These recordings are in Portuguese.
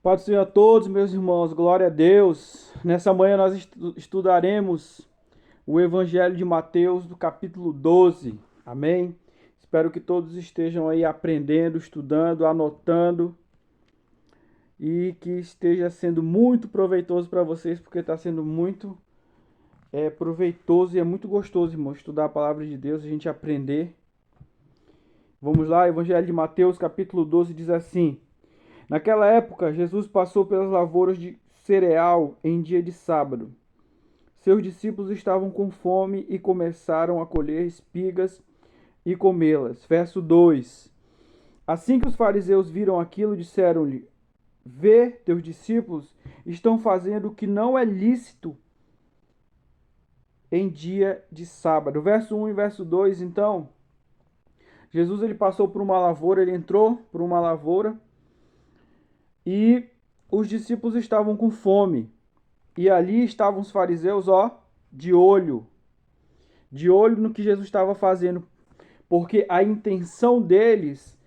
Paz do Senhor a todos, meus irmãos, glória a Deus. Nessa manhã nós estudaremos o Evangelho de Mateus, do capítulo 12. Amém? Espero que todos estejam aí aprendendo, estudando, anotando e que esteja sendo muito proveitoso para vocês, porque está sendo muito proveitoso e é muito gostoso, irmão, estudar a palavra de Deus, a gente aprender. Vamos lá, Evangelho de Mateus, capítulo 12, diz assim: Naquela época, Jesus passou pelas lavouras de cereal em dia de sábado. Seus discípulos estavam com fome e começaram a colher espigas e comê-las. Verso 2. Assim que os fariseus viram aquilo, disseram-lhe: Vê, teus discípulos estão fazendo o que não é lícito em dia de sábado. Verso 1 e verso 2, então, Jesus ele passou por uma lavoura, ele entrou por uma lavoura e os discípulos estavam com fome. E ali estavam os fariseus, de olho no que Jesus estava fazendo, porque a intenção deles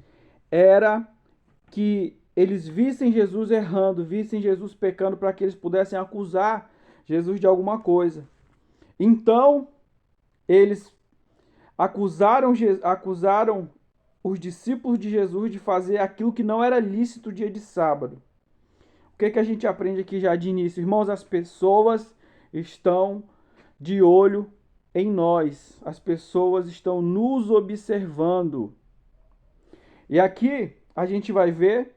era que eles vissem Jesus errando, vissem Jesus pecando, para que eles pudessem acusar Jesus de alguma coisa. Então, eles acusaram os discípulos de Jesus de fazer aquilo que não era lícito dia de sábado. O que a gente aprende aqui já de início? Irmãos, as pessoas estão de olho em nós. As pessoas estão nos observando. E aqui a gente vai ver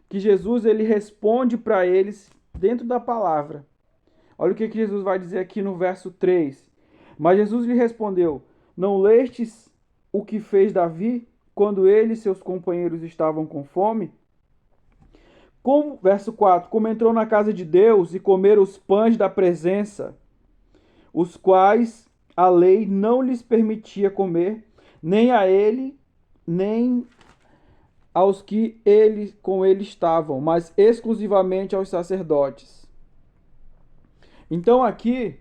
que Jesus ele responde para eles dentro da palavra. Olha o que Jesus vai dizer aqui no verso 3. Mas Jesus lhe respondeu: Não lestes o que fez Davi quando ele e seus companheiros estavam com fome? Verso 4: Como entrou na casa de Deus e comeram os pães da presença, os quais a lei não lhes permitia comer, nem a ele, nem aos que com ele estavam, mas exclusivamente aos sacerdotes. Então aqui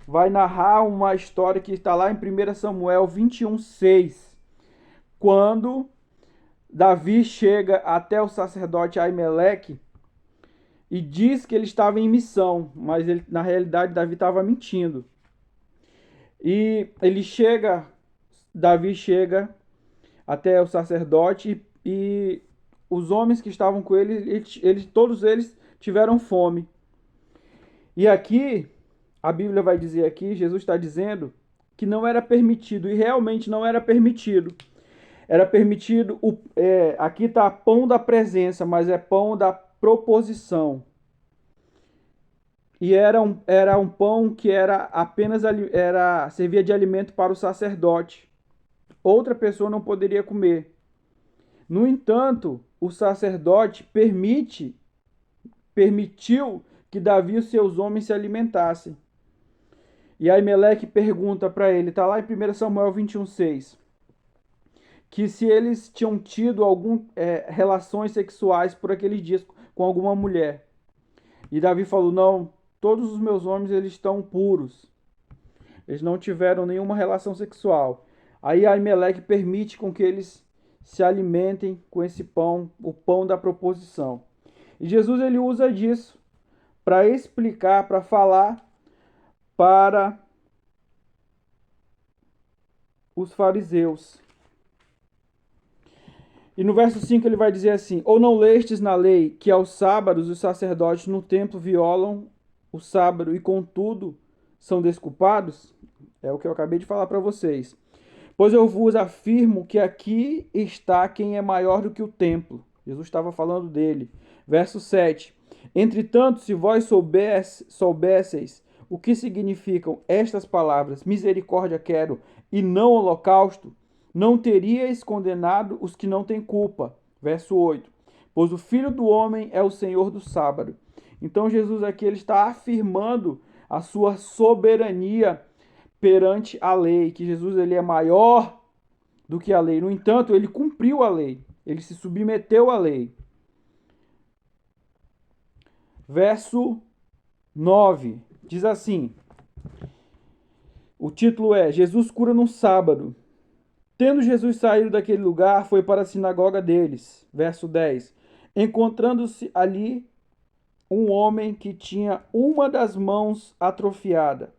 vai narrar uma história que está lá em 1 Samuel 21:6, quando Davi chega até o sacerdote Aimeleque e diz que ele estava em missão, mas na realidade Davi estava mentindo. E Davi chega até o sacerdote e os homens que estavam com ele, todos eles tiveram fome. E aqui, a Bíblia vai dizer aqui, Jesus está dizendo que não era permitido, e realmente não era permitido. Era permitido, aqui está pão da presença, mas é pão da proposição. E era um pão que era apenas servia de alimento para o sacerdote. Outra pessoa não poderia comer. No entanto, o sacerdote permitiu que Davi e os seus homens se alimentassem. E Aimeleque pergunta para ele, está lá em 1 Samuel 21:6, que se eles tinham tido relações sexuais por aqueles dias com alguma mulher. E Davi falou: não, todos os meus homens eles estão puros. Eles não tiveram nenhuma relação sexual. Aí Aimeleque permite com que eles se alimentem com esse pão, o pão da proposição. E Jesus ele usa disso para explicar, para falar para os fariseus. E no verso 5 ele vai dizer assim: Ou não lestes na lei que aos sábados os sacerdotes no templo violam o sábado e contudo são desculpados? É o que eu acabei de falar para vocês. Pois eu vos afirmo que aqui está quem é maior do que o templo. Jesus estava falando dele. Verso 7. Entretanto, se vós soubesseis o que significam estas palavras, misericórdia quero e não holocausto, não teríeis condenado os que não têm culpa. Verso 8. Pois o Filho do Homem é o Senhor do sábado. Então Jesus aqui ele está afirmando a sua soberania perante a lei, que Jesus ele é maior do que a lei. No entanto, ele cumpriu a lei, ele se submeteu à lei. Verso 9 diz assim: o título é Jesus cura no sábado. Tendo Jesus saído daquele lugar, foi para a sinagoga deles. Verso 10. Encontrando-se ali um homem que tinha uma das mãos atrofiada.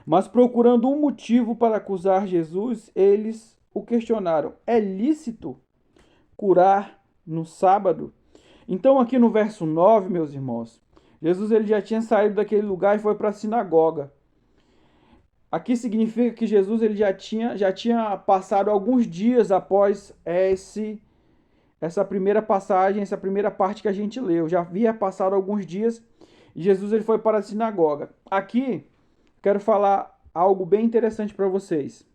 Mas procurando um motivo para acusar Jesus, eles o questionaram: é lícito curar no sábado? Então, aqui no verso 9, meus irmãos, Jesus ele já tinha saído daquele lugar e foi para a sinagoga. Aqui significa que Jesus ele já tinha passado alguns dias após essa primeira passagem, essa primeira parte que a gente leu. Já havia passado alguns dias e Jesus ele foi para a sinagoga. Aqui, quero falar algo bem interessante para vocês.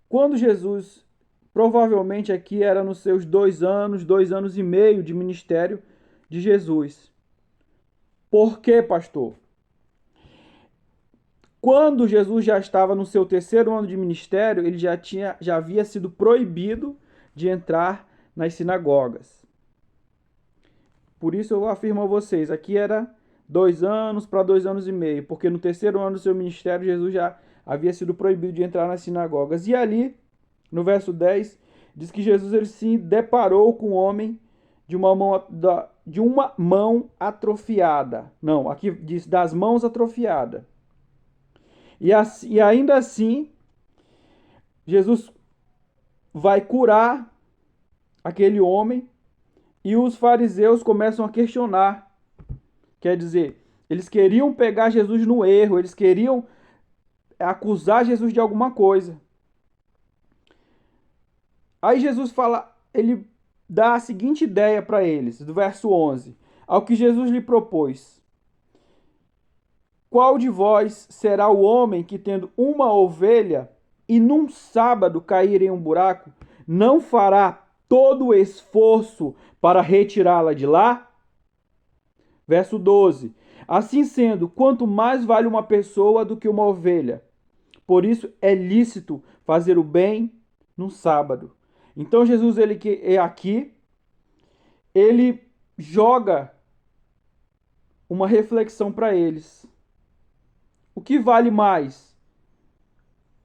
Quando Jesus, provavelmente aqui era nos seus 2 anos e meio de ministério de Jesus. Por quê, pastor? Quando Jesus já estava no seu 3º ano de ministério, ele já havia sido proibido de entrar nas sinagogas. Por isso eu afirmo a vocês, aqui era 2 anos para 2 anos e meio, porque no 3º ano do seu ministério, Jesus já havia sido proibido de entrar nas sinagogas. E ali, no verso 10, diz que Jesus ele se deparou com um homem de uma mão atrofiada. Não, aqui diz das mãos atrofiadas. E ainda assim, Jesus vai curar aquele homem e os fariseus começam a questionar. Quer dizer, eles queriam pegar Jesus no erro, eles queriam acusar Jesus de alguma coisa. Aí Jesus fala, ele dá a seguinte ideia para eles, do verso 11. Ao que Jesus lhe propôs: qual de vós será o homem que, tendo uma ovelha e num sábado cair em um buraco, não fará todo o esforço para retirá-la de lá? Verso 12. Assim sendo, quanto mais vale uma pessoa do que uma ovelha? Por isso é lícito fazer o bem no sábado. Então Jesus ele que é aqui, ele joga uma reflexão para eles. O que vale mais?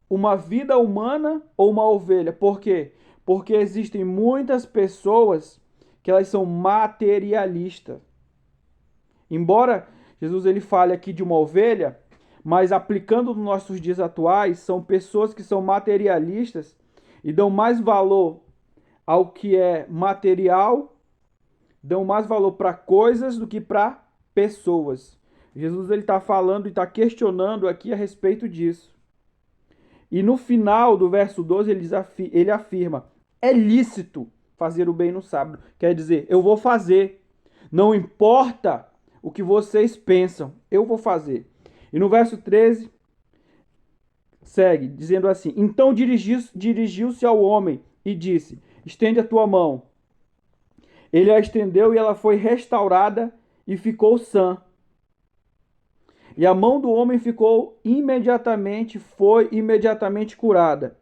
Uma vida humana ou uma ovelha? Por quê? Porque existem muitas pessoas que elas são materialistas. Embora Jesus ele fale aqui de uma ovelha, mas aplicando nos nossos dias atuais, são pessoas que são materialistas e dão mais valor ao que é material, dão mais valor para coisas do que para pessoas. Jesus ele está falando e está questionando aqui a respeito disso. E no final do verso 12 ele afirma: é lícito fazer o bem no sábado. Quer dizer, eu vou fazer. Não importa o que vocês pensam, eu vou fazer. E no verso 13 segue dizendo assim: então dirigiu-se ao homem e disse: estende a tua mão. Ele a estendeu e ela foi restaurada e ficou sã. E a mão do homem foi imediatamente curada.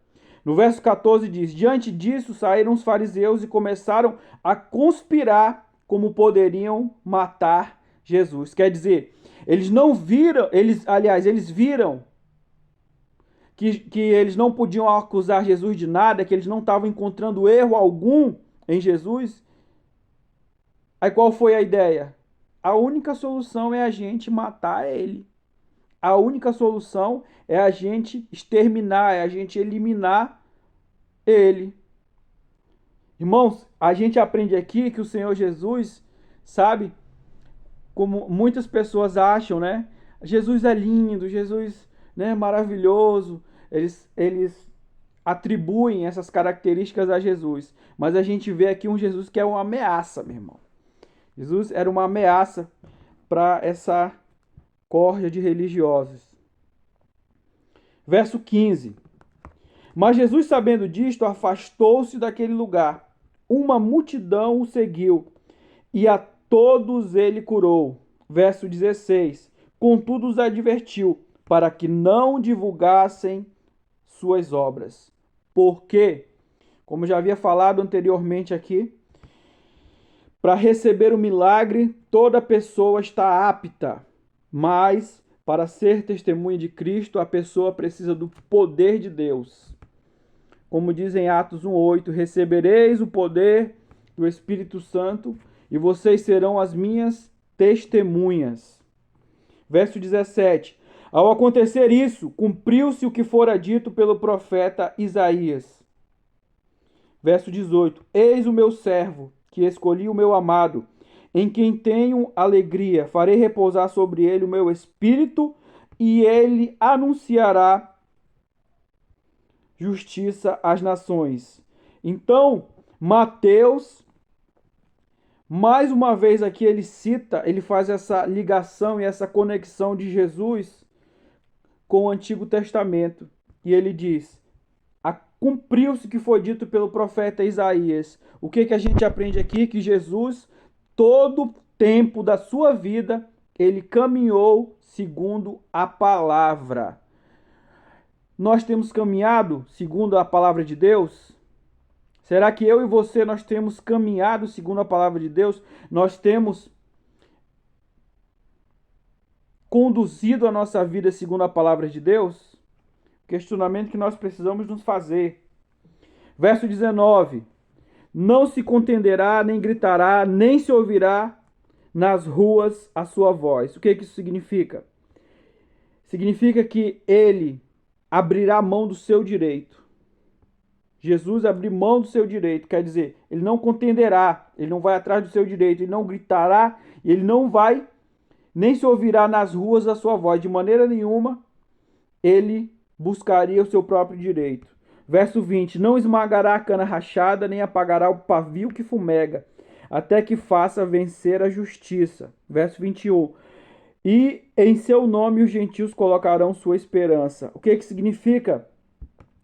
No verso 14 diz: diante disso saíram os fariseus e começaram a conspirar como poderiam matar Jesus. Quer dizer, eles não viram, eles viram que eles não podiam acusar Jesus de nada, que eles não estavam encontrando erro algum em Jesus. Aí qual foi a ideia? A única solução é a gente matar ele. A única solução é a gente exterminar, é a gente eliminar ele. Irmãos, a gente aprende aqui que o Senhor Jesus, sabe, como muitas pessoas acham, né? Jesus é lindo, Jesus, né, maravilhoso. Eles atribuem essas características a Jesus. Mas a gente vê aqui um Jesus que é uma ameaça, meu irmão. Jesus era uma ameaça para essa córdia de religiosos. Verso 15. Mas Jesus, sabendo disto, afastou-se daquele lugar. Uma multidão o seguiu, e a todos ele curou. Verso 16. Contudo os advertiu, para que não divulgassem suas obras. Porque, como já havia falado anteriormente aqui, para receber o milagre, toda pessoa está apta, mas para ser testemunha de Cristo, a pessoa precisa do poder de Deus. Como diz em Atos 1:8, recebereis o poder do Espírito Santo e vocês serão as minhas testemunhas. Verso 17. Ao acontecer isso, cumpriu-se o que fora dito pelo profeta Isaías. Verso 18. Eis o meu servo, que escolhi o meu amado, em quem tenho alegria. Farei repousar sobre ele o meu espírito, e ele anunciará justiça às nações. Então, Mateus, mais uma vez aqui ele cita, ele faz essa ligação e essa conexão de Jesus com o Antigo Testamento. E ele diz: cumpriu-se o que foi dito pelo profeta Isaías. O que a gente aprende aqui? Que Jesus, todo o tempo da sua vida, ele caminhou segundo a palavra. Nós temos caminhado segundo a palavra de Deus? Será que eu e você, nós temos caminhado segundo a palavra de Deus? Nós temos conduzido a nossa vida segundo a palavra de Deus? Questionamento que nós precisamos nos fazer. Verso 19. Não se contenderá, nem gritará, nem se ouvirá nas ruas a sua voz. O que isso significa? Significa que ele abrirá mão do seu direito. Jesus abriu mão do seu direito, quer dizer, ele não contenderá, ele não vai atrás do seu direito, ele não gritará, ele não vai, nem se ouvirá nas ruas a sua voz. De maneira nenhuma, ele buscaria o seu próprio direito. Verso 20, não esmagará a cana rachada, nem apagará o pavio que fumega, até que faça vencer a justiça. Verso 21, e em seu nome os gentios colocarão sua esperança. O que significa?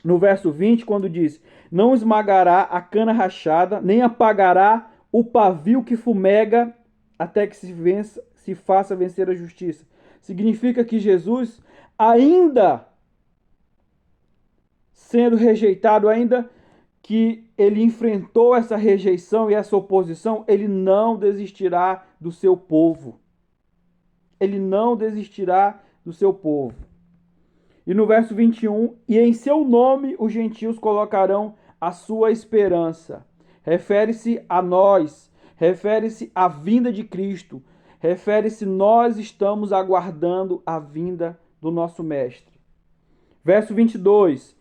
No verso 20, quando diz, não esmagará a cana rachada, nem apagará o pavio que fumega, até que se faça vencer a justiça. Significa que Jesus, ainda sendo rejeitado, ainda que ele enfrentou essa rejeição e essa oposição, ele não desistirá do seu povo. Ele não desistirá do seu povo. E no verso 21, e em seu nome os gentios colocarão a sua esperança. Refere-se a nós, refere-se à vinda de Cristo, refere-se nós estamos aguardando a vinda do nosso Mestre. Verso 22,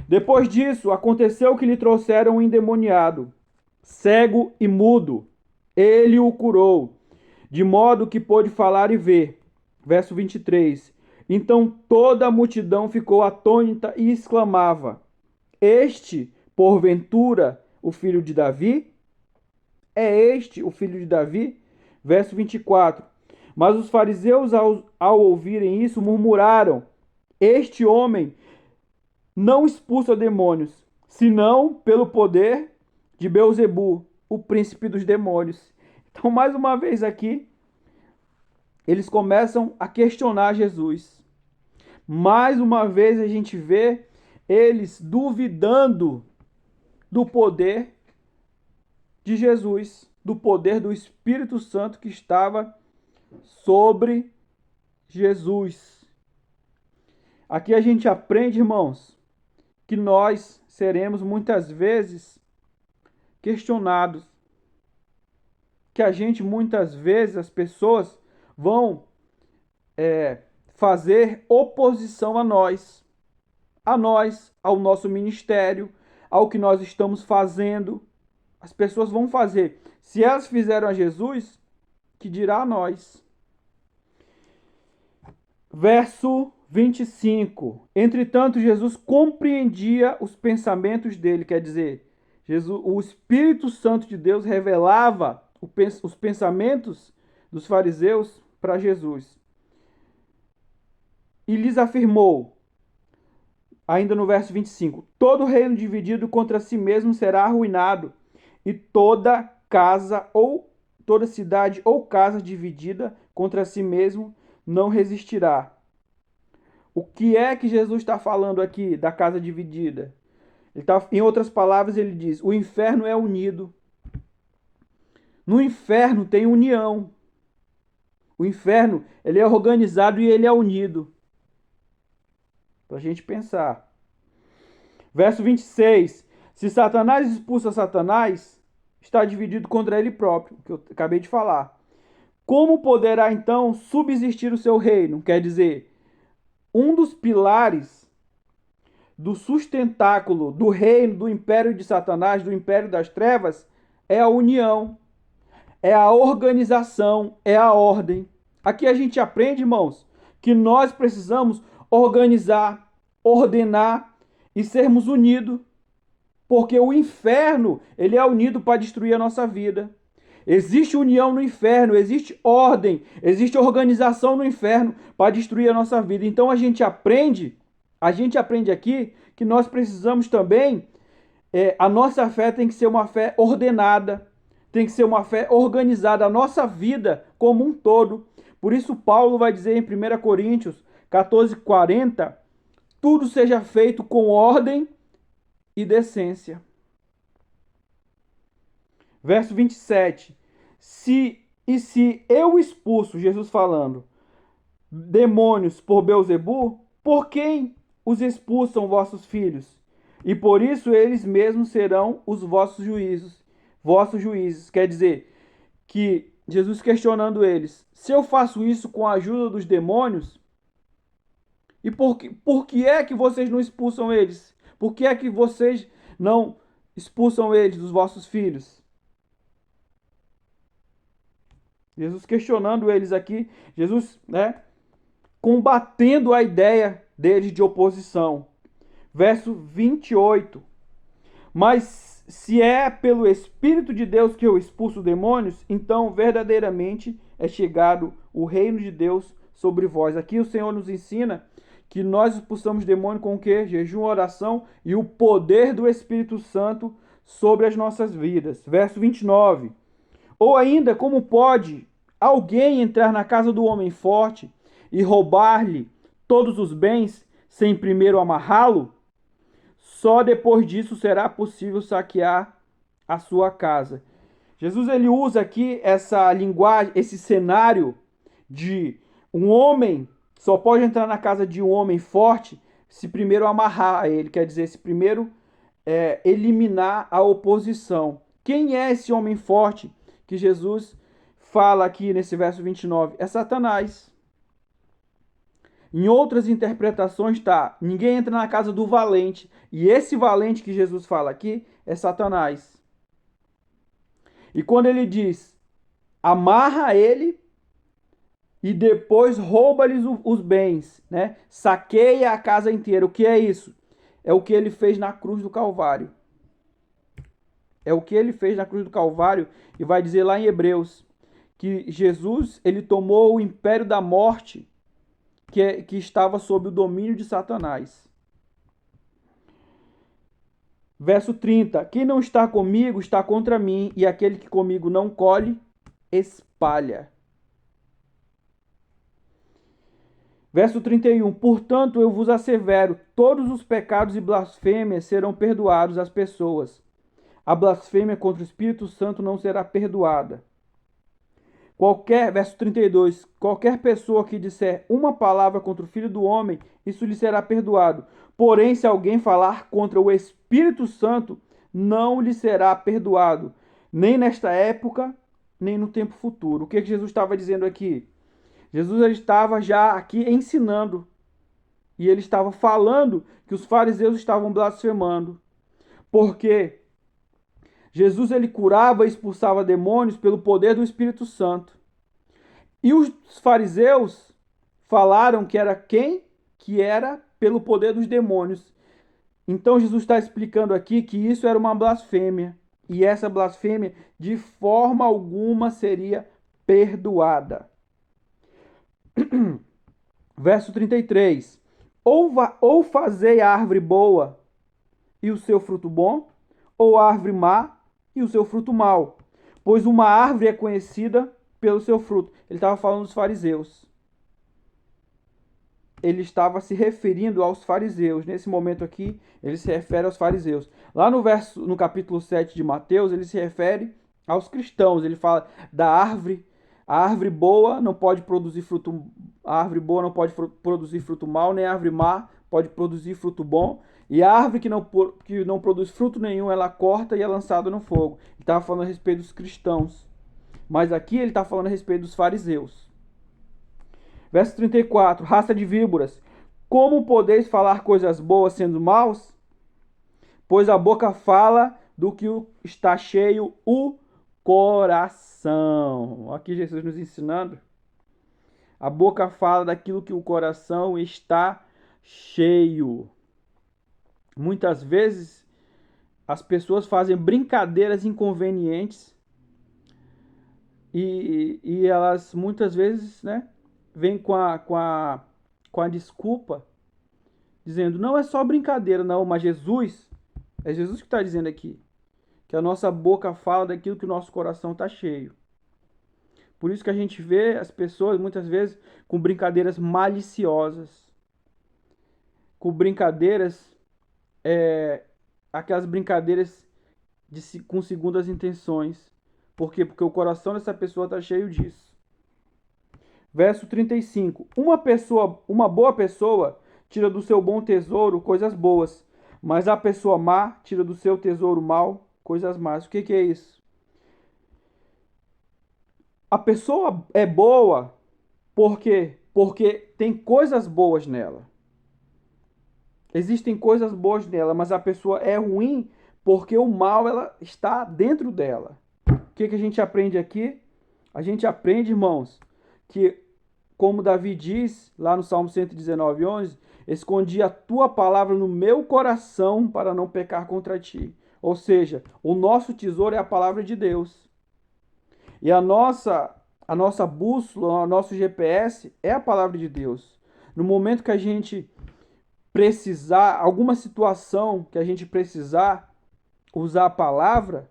depois disso aconteceu que lhe trouxeram um endemoniado, cego e mudo. Ele o curou, de modo que pôde falar e ver. Verso 23, então toda a multidão ficou atônita e exclamava, este, porventura, o filho de Davi? É este o filho de Davi? Verso 24, mas os fariseus, ao ouvirem isso, murmuraram, este homem não expulsa demônios, senão pelo poder de Beelzebu, o príncipe dos demônios. Então, mais uma vez aqui, eles começam a questionar Jesus. Mais uma vez a gente vê eles duvidando do poder de Jesus, do poder do Espírito Santo que estava sobre Jesus. Aqui a gente aprende, irmãos, que nós seremos muitas vezes questionados. Que a gente muitas vezes, as pessoas vão fazer oposição a nós, ao nosso ministério, ao que nós estamos fazendo. As pessoas vão fazer. Se elas fizeram a Jesus, que dirá a nós? Verso 25. Entretanto, Jesus compreendia os pensamentos dele, quer dizer, o Espírito Santo de Deus revelava os pensamentos dos fariseus para Jesus. E lhes afirmou, ainda no verso 25, todo reino dividido contra si mesmo será arruinado, e toda casa ou toda cidade ou casa dividida contra si mesmo não resistirá. O que é que Jesus está falando aqui da casa dividida? Em outras palavras, ele diz, o inferno é unido. No inferno tem união. O inferno, ele é organizado e ele é unido. Para a gente pensar. Verso 26. Se Satanás expulsa Satanás, está dividido contra ele próprio, que eu acabei de falar. como poderá então subsistir o seu reino? Quer dizer, um dos pilares do sustentáculo do reino, do império de Satanás, do império das trevas, é a união, é a organização, é a ordem. Aqui a gente aprende, irmãos, que nós precisamos organizar, ordenar e sermos unidos, porque o inferno, ele é unido para destruir a nossa vida. Existe união no inferno, existe ordem, existe organização no inferno para destruir a nossa vida. Então a gente aprende aqui que nós precisamos também, a nossa fé tem que ser uma fé ordenada, tem que ser uma fé organizada, a nossa vida como um todo. Por isso Paulo vai dizer em 1 Coríntios 14:40, tudo seja feito com ordem e decência. Verso 27. Se eu expulso, Jesus falando, demônios por Belzebu, por quem os expulsam vossos filhos? E por isso eles mesmos serão os vossos juízes. Vossos juízes. Quer dizer, que Jesus questionando eles, se eu faço isso com a ajuda dos demônios, e por que é que vocês não expulsam eles? Por que é que vocês não expulsam eles dos vossos filhos? Jesus questionando eles aqui, Jesus, combatendo a ideia deles de oposição. Verso 28. Mas se é pelo Espírito de Deus que eu expulso demônios, então verdadeiramente é chegado o reino de Deus sobre vós. Aqui o Senhor nos ensina que nós expulsamos demônio com o quê? Jejum, oração e o poder do Espírito Santo sobre as nossas vidas. Verso 29. Ou ainda, como pode alguém entrar na casa do homem forte e roubar-lhe todos os bens sem primeiro amarrá-lo? Só depois disso será possível saquear a sua casa. Jesus ele usa aqui essa linguagem, esse cenário de um homem só pode entrar na casa de um homem forte se primeiro amarrar ele, quer dizer, se primeiro eliminar a oposição. Quem é esse homem forte que Jesus fala aqui nesse verso 29? É Satanás. Em outras interpretações está, ninguém entra na casa do valente. E esse valente que Jesus fala aqui é Satanás. E quando ele diz, amarra ele e depois rouba-lhes os bens, né? Saqueia a casa inteira. O que é isso? É o que ele fez na cruz do Calvário. É o que ele fez na cruz do Calvário e vai dizer lá em Hebreus que Jesus, ele tomou o império da morte que estava sob o domínio de Satanás. Verso 30. Quem não está comigo está contra mim, e aquele que comigo não colhe, espalha. Verso 31. Portanto, eu vos assevero, todos os pecados e blasfêmias serão perdoados às pessoas. A blasfêmia contra o Espírito Santo não será perdoada. Verso 32, qualquer pessoa que disser uma palavra contra o Filho do Homem, isso lhe será perdoado. Porém, se alguém falar contra o Espírito Santo, não lhe será perdoado, nem nesta época, nem no tempo futuro. O que Jesus estava dizendo aqui? Jesus ele estava já aqui ensinando, e ele estava falando que os fariseus estavam blasfemando, porque Jesus ele curava e expulsava demônios pelo poder do Espírito Santo. E os fariseus falaram que era quem? Que era pelo poder dos demônios. Então Jesus está explicando aqui que isso era uma blasfêmia. E essa blasfêmia de forma alguma seria perdoada. Verso 33. Ou fazei a árvore boa e o seu fruto bom, ou a árvore má e o seu fruto mau. Pois uma árvore é conhecida pelo seu fruto. Ele estava falando dos fariseus. Ele estava se referindo aos fariseus. Nesse momento aqui, ele se refere aos fariseus. Lá no capítulo 7 de Mateus, ele se refere aos cristãos. Ele fala da árvore. A árvore boa não pode produzir fruto. A árvore boa não pode produzir fruto mau, nem a árvore má pode produzir fruto bom. E a árvore que não produz fruto nenhum, ela corta e é lançada no fogo. Ele estava falando a respeito dos cristãos. Mas aqui ele está falando a respeito dos fariseus. Verso 34, raça de víboras, como podeis falar coisas boas sendo maus? Pois a boca fala do que está cheio o coração. Aqui Jesus nos ensinando. A boca fala daquilo que o coração está cheio. Muitas vezes as pessoas fazem brincadeiras inconvenientes e elas muitas vezes, né, vêm com a desculpa, dizendo, não é só brincadeira, não, mas é Jesus que está dizendo aqui, que a nossa boca fala daquilo que o nosso coração está cheio. Por isso que a gente vê as pessoas, muitas vezes, com brincadeiras maliciosas, com brincadeiras, aquelas brincadeiras com segundas intenções. Por quê? Porque o coração dessa pessoa está cheio disso. Verso 35. Uma boa pessoa tira do seu bom tesouro coisas boas, mas a pessoa má tira do seu tesouro mau coisas más. O que é isso? A pessoa é boa porque tem coisas boas nela. Existem coisas boas nela, mas a pessoa é ruim porque o mal ela está dentro dela. O que a gente aprende aqui? A gente aprende, irmãos, que, como Davi diz lá no Salmo 119:11, escondi a tua palavra no meu coração para não pecar contra ti. Ou seja, o nosso tesouro é a palavra de Deus. E a nossa bússola, o nosso GPS é a palavra de Deus. No momento que a gente precisar, alguma situação que a gente precisar usar a palavra,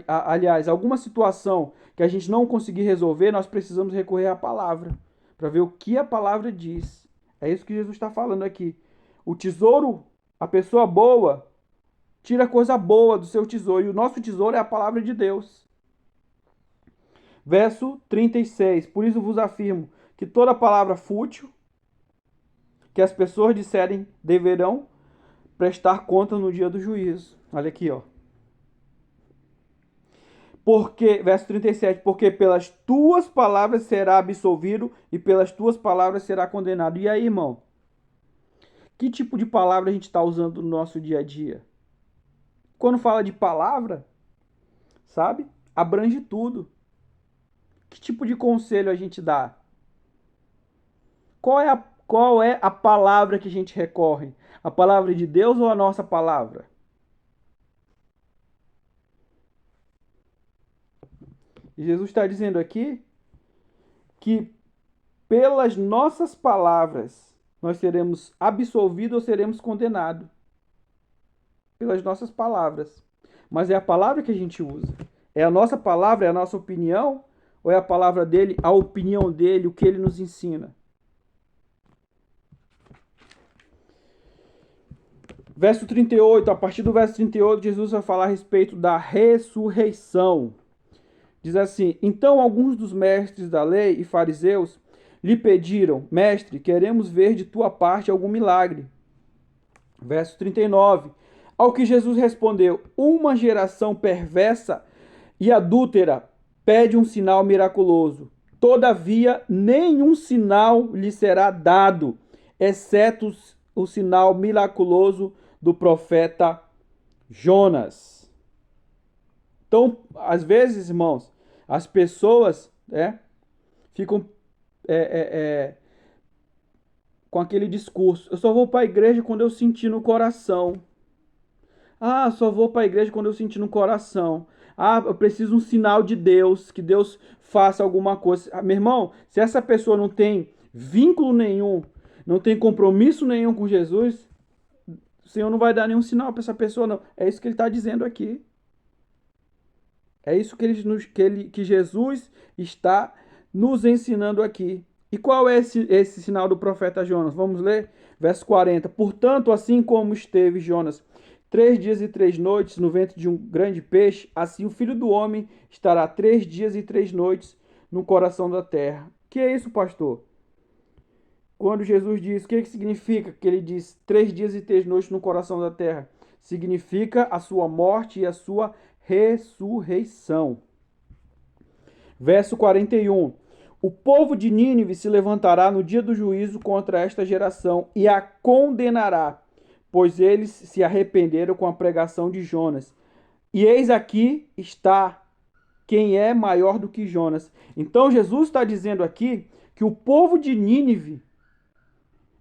aliás, alguma situação que a gente não conseguir resolver, nós precisamos recorrer à palavra, para ver o que a palavra diz. É isso que Jesus está falando aqui. O tesouro, a pessoa boa, tira coisa boa do seu tesouro, e o nosso tesouro é a palavra de Deus. Verso 36. Por isso vos afirmo que toda palavra fútil que as pessoas disserem deverão prestar conta no dia do juízo. Olha aqui, ó. Porque, verso 37, porque pelas tuas palavras será absolvido e pelas tuas palavras será condenado. E aí, irmão? Que tipo de palavra a gente está usando no nosso dia a dia? Quando fala de palavra, sabe? Abrange tudo. Que tipo de conselho a gente dá? Qual é a palavra que a gente recorre? A palavra de Deus ou a nossa palavra? E Jesus está dizendo aqui que pelas nossas palavras nós seremos absolvidos ou seremos condenados. Pelas nossas palavras. Mas é a palavra que a gente usa. É a nossa palavra, é a nossa opinião? Ou é a palavra dele, a opinião dele, o que ele nos ensina? Verso 38, a partir do verso 38, Jesus vai falar a respeito da ressurreição. Diz assim: então alguns dos mestres da lei e fariseus lhe pediram, mestre, queremos ver de tua parte algum milagre. Verso 39, ao que Jesus respondeu, uma geração perversa e adúltera pede um sinal miraculoso. Todavia, nenhum sinal lhe será dado, exceto o sinal miraculoso do profeta Jonas. Então, às vezes, irmãos, as pessoas ficam com aquele discurso. Eu só vou para a igreja quando eu sentir no coração. Ah, só vou para a igreja quando eu sentir no coração. Ah, eu preciso um sinal de Deus, que Deus faça alguma coisa. Ah, meu irmão, se essa pessoa não tem vínculo nenhum, não tem compromisso nenhum com Jesus, o Senhor não vai dar nenhum sinal para essa pessoa, não. É isso que ele está dizendo aqui. É isso que Jesus está nos ensinando aqui. E qual é esse sinal do profeta Jonas? Vamos ler? Verso 40. Portanto, assim como esteve Jonas 3 dias e 3 noites no ventre de um grande peixe, assim o Filho do Homem estará 3 dias e 3 noites no coração da terra. O que é isso, pastor? Quando Jesus diz, o que significa que ele diz 3 dias e 3 noites no coração da terra? Significa a sua morte e a sua ressurreição. Verso 41. O povo de Nínive se levantará no dia do juízo contra esta geração e a condenará, pois eles se arrependeram com a pregação de Jonas. E eis aqui está quem é maior do que Jonas. Então Jesus está dizendo aqui que o povo de Nínive,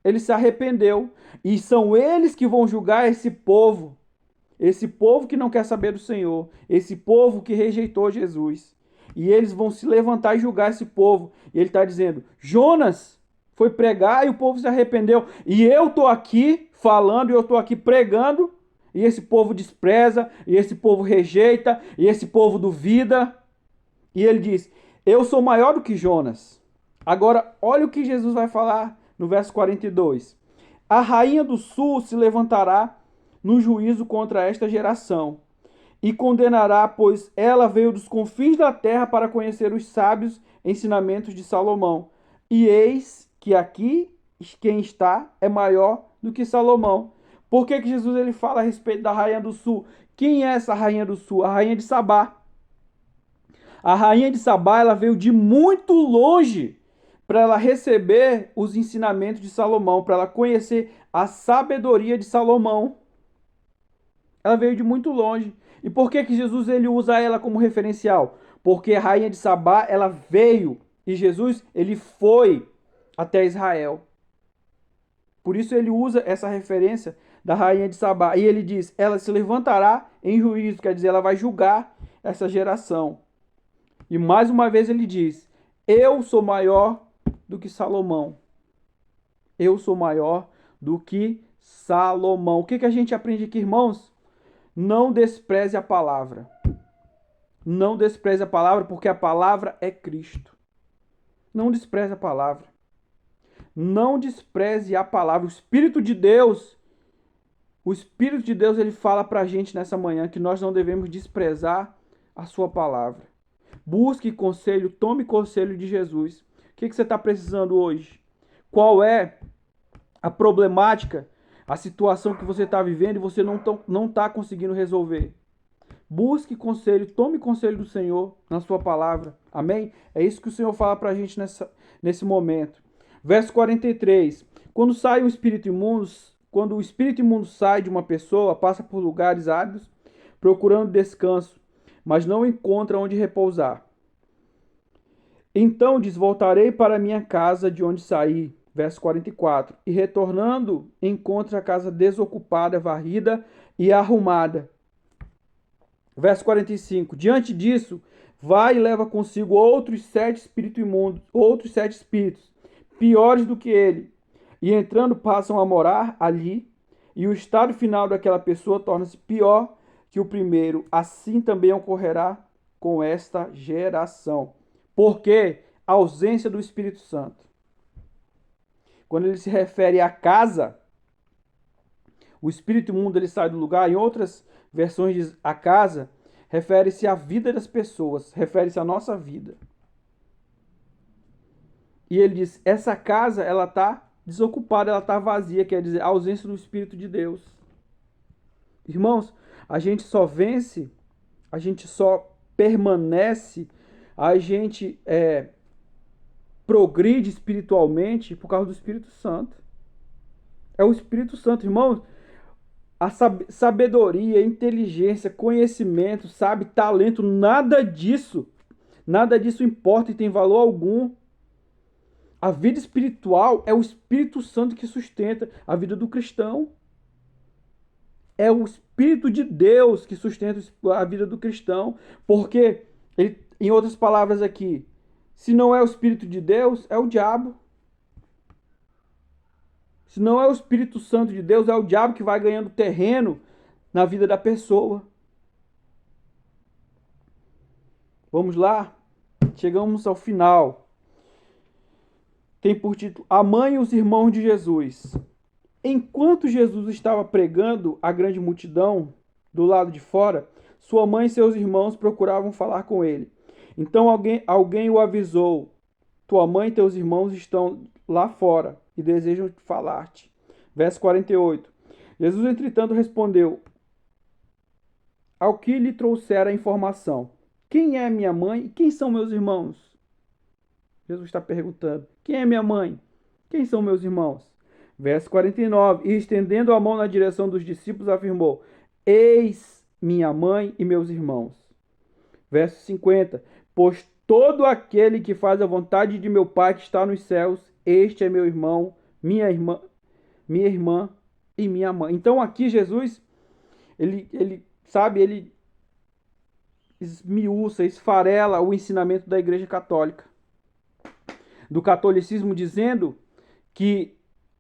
ele se arrependeu, e são eles que vão julgar esse povo que não quer saber do Senhor, esse povo que rejeitou Jesus. E eles vão se levantar e julgar esse povo. E ele está dizendo: Jonas foi pregar e o povo se arrependeu. E eu estou aqui falando, e eu estou aqui pregando, e esse povo despreza, e esse povo rejeita, e esse povo duvida. E ele diz: eu sou maior do que Jonas. Agora, olha o que Jesus vai falar no verso 42. A rainha do sul se levantará no juízo contra esta geração e condenará, pois ela veio dos confins da terra para conhecer os sábios ensinamentos de Salomão. E eis que aqui quem está é maior do que Salomão. Por que Jesus ele fala a respeito da rainha do sul? Quem é essa rainha do sul? A rainha de Sabá. A rainha de Sabá, ela veio de muito longe para ela receber os ensinamentos de Salomão, para ela conhecer a sabedoria de Salomão. Ela veio de muito longe. E por que Jesus ele usa ela como referencial? Porque a rainha de Sabá, ela veio e Jesus ele foi até Israel. Por isso ele usa essa referência da rainha de Sabá. E ele diz: ela se levantará em juízo, quer dizer, ela vai julgar essa geração. E mais uma vez ele diz: eu sou maior do que Salomão. Eu sou maior do que Salomão. O que a gente aprende aqui, irmãos? Não despreze a palavra. Não despreze a palavra, porque a palavra é Cristo. Não despreze a palavra. Não despreze a palavra. O Espírito de Deus, ele fala para a gente nessa manhã que nós não devemos desprezar a sua palavra. Busque conselho, tome conselho de Jesus. O que você está precisando hoje? Qual é a problemática, a situação que você está vivendo e você não está conseguindo resolver? Busque conselho, tome conselho do Senhor na sua palavra. Amém? É isso que o Senhor fala para a gente nesse momento. Verso 43. Quando o espírito imundo sai de uma pessoa, passa por lugares áridos, procurando descanso, mas não encontra onde repousar. Então diz: voltarei para minha casa de onde saí. Verso 44. E retornando, encontra a casa desocupada, varrida e arrumada. Verso 45. Diante disso, vai e leva consigo outros 7 espíritos imundos, outros 7 espíritos, piores do que ele. E entrando, passam a morar ali, e o estado final daquela pessoa torna-se pior que o primeiro. Assim também ocorrerá com esta geração. Por quê? A ausência do Espírito Santo. Quando ele se refere à casa, o espírito imundo ele sai do lugar. Em outras versões diz a casa, refere-se à vida das pessoas, refere-se à nossa vida. E ele diz: essa casa ela está desocupada, ela está vazia, quer dizer, a ausência do Espírito de Deus. Irmãos, a gente só vence, a gente só permanece, a gente progride espiritualmente por causa do Espírito Santo. É o Espírito Santo, irmãos. A sabedoria, inteligência, conhecimento, sabe, talento, nada disso importa e tem valor algum. A vida espiritual é o Espírito Santo que sustenta a vida do cristão. É o Espírito de Deus que sustenta a vida do cristão. Porque, em outras palavras aqui, se não é o Espírito de Deus, é o diabo. Se não é o Espírito Santo de Deus, é o diabo que vai ganhando terreno na vida da pessoa. Vamos lá? Chegamos ao final. Tem por título: A Mãe e os Irmãos de Jesus. Enquanto Jesus estava pregando à grande multidão do lado de fora, sua mãe e seus irmãos procuravam falar com ele. Então alguém o avisou: tua mãe e teus irmãos estão lá fora e desejam falar-te. Verso 48. Jesus, entretanto, respondeu: ao que lhe trouxera a informação: Quem é minha mãe e quem são meus irmãos? Jesus está perguntando: quem é minha mãe? Quem são meus irmãos? Verso 49. E estendendo a mão na direção dos discípulos, afirmou: Eis minha mãe e meus irmãos. Verso 50. Pois todo aquele que faz a vontade de meu Pai que está nos céus, este é meu irmão, minha irmã e minha mãe. Então aqui Jesus, ele sabe, ele esmiuça, esfarela o ensinamento da Igreja Católica, do catolicismo, dizendo que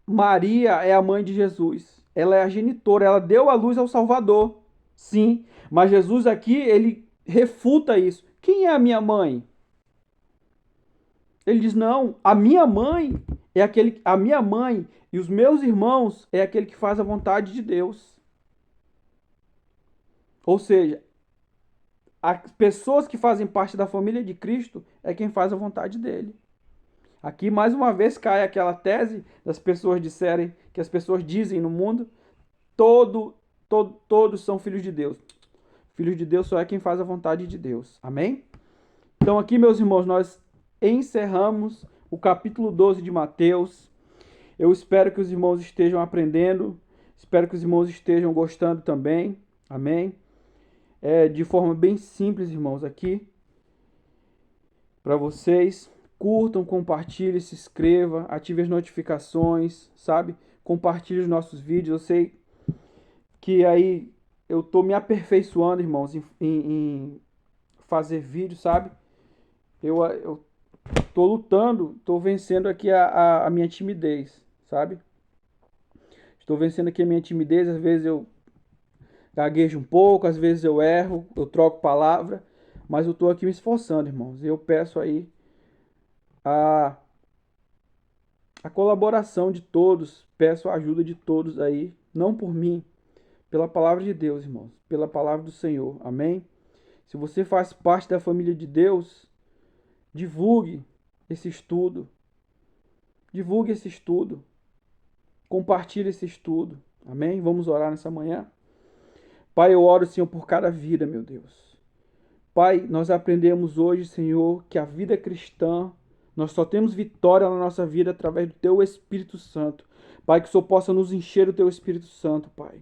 Maria é a mãe de Jesus. Ela é a genitora, ela deu a luz ao Salvador. Sim, mas Jesus aqui, ele refuta isso. Quem é a minha mãe? Ele diz: "Não, a minha mãe a minha mãe e os meus irmãos é aquele que faz a vontade de Deus." Ou seja, as pessoas que fazem parte da família de Cristo é quem faz a vontade dele. Aqui mais uma vez cai aquela tese das pessoas disserem, que as pessoas dizem no mundo, todos são filhos de Deus. Filho de Deus só é quem faz a vontade de Deus. Amém? Então aqui, meus irmãos, nós encerramos o capítulo 12 de Mateus. Eu espero que os irmãos estejam aprendendo, espero que os irmãos estejam gostando também. Amém? De forma bem simples, irmãos, aqui para vocês. Curtam, compartilhem, se inscreva, ative as notificações, sabe? Compartilhe os nossos vídeos. Eu sei que aí eu estou me aperfeiçoando, irmãos, em fazer vídeo, sabe? Eu tô lutando, tô vencendo aqui a minha timidez, sabe? Estou vencendo aqui a minha timidez, às vezes eu gaguejo um pouco, às vezes eu erro, eu troco palavra, mas eu tô aqui me esforçando, irmãos. E eu peço aí a, a colaboração de todos, peço a ajuda de todos aí, não por mim, pela palavra de Deus, irmãos, pela palavra do Senhor, amém? Se você faz parte da família de Deus, divulgue esse estudo, compartilhe esse estudo, amém? Vamos orar nessa manhã. Pai, eu oro, Senhor, por cada vida, meu Deus. Pai, nós aprendemos hoje, Senhor, que a vida cristã, nós só temos vitória na nossa vida através do Teu Espírito Santo. Pai, que o Senhor possa nos encher do Teu Espírito Santo, Pai.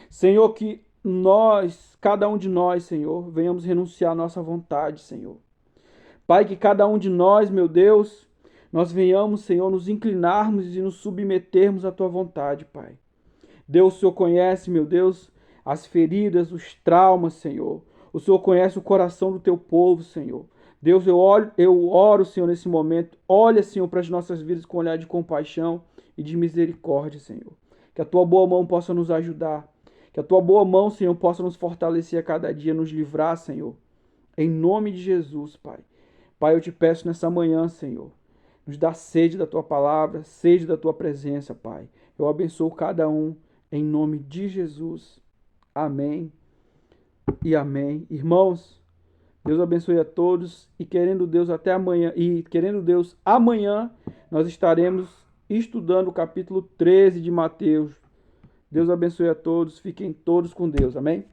Senhor, que nós, cada um de nós, Senhor, venhamos renunciar à nossa vontade, Senhor. Pai, que cada um de nós, meu Deus, nós venhamos, Senhor, nos inclinarmos e nos submetermos à Tua vontade, Pai. Deus, o Senhor conhece, meu Deus, as feridas, os traumas, Senhor. O Senhor conhece o coração do Teu povo, Senhor. Deus, eu oro, Senhor, nesse momento. Olha, Senhor, para as nossas vidas com um olhar de compaixão e de misericórdia, Senhor. Que a Tua boa mão possa nos ajudar. Que a Tua boa mão, Senhor, possa nos fortalecer a cada dia, nos livrar, Senhor. Em nome de Jesus, Pai. Pai, eu te peço nessa manhã, Senhor, nos dá sede da Tua palavra, sede da Tua presença, Pai. Eu abençoo cada um, em nome de Jesus. Amém e amém. Irmãos, Deus abençoe a todos e querendo Deus até amanhã, amanhã nós estaremos estudando o capítulo 13 de Mateus. Deus abençoe a todos, fiquem todos com Deus. Amém?